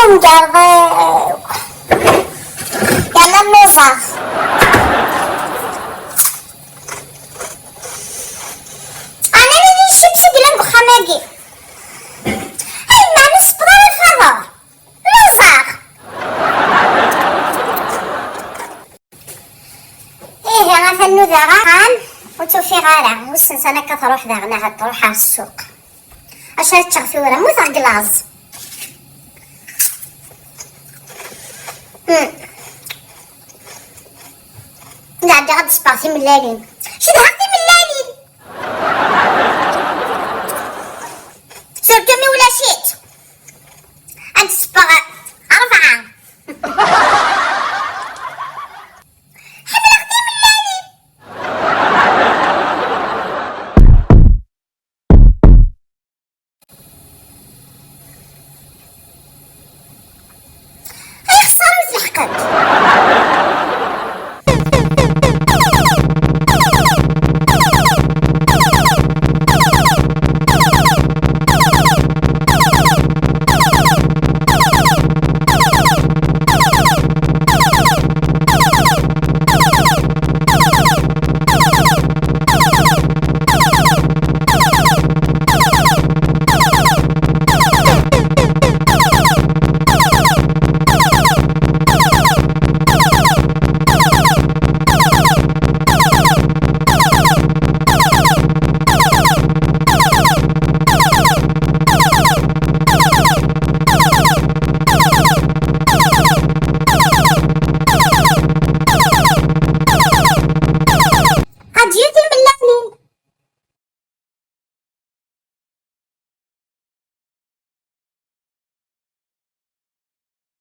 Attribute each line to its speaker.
Speaker 1: نقرضيو يلا الميصاف. انا اللي نشبشب الى مخماقي اي ما نصبر الفضاء ميصاف. ايه انا ثنو ذا غان وتوفي غالا والسنسانة كتروح ذا غناها تروح على السوق عشان تشغفي ورا موثا قلاص. لا عندي غد سباغتي ملالين شو ذهبتي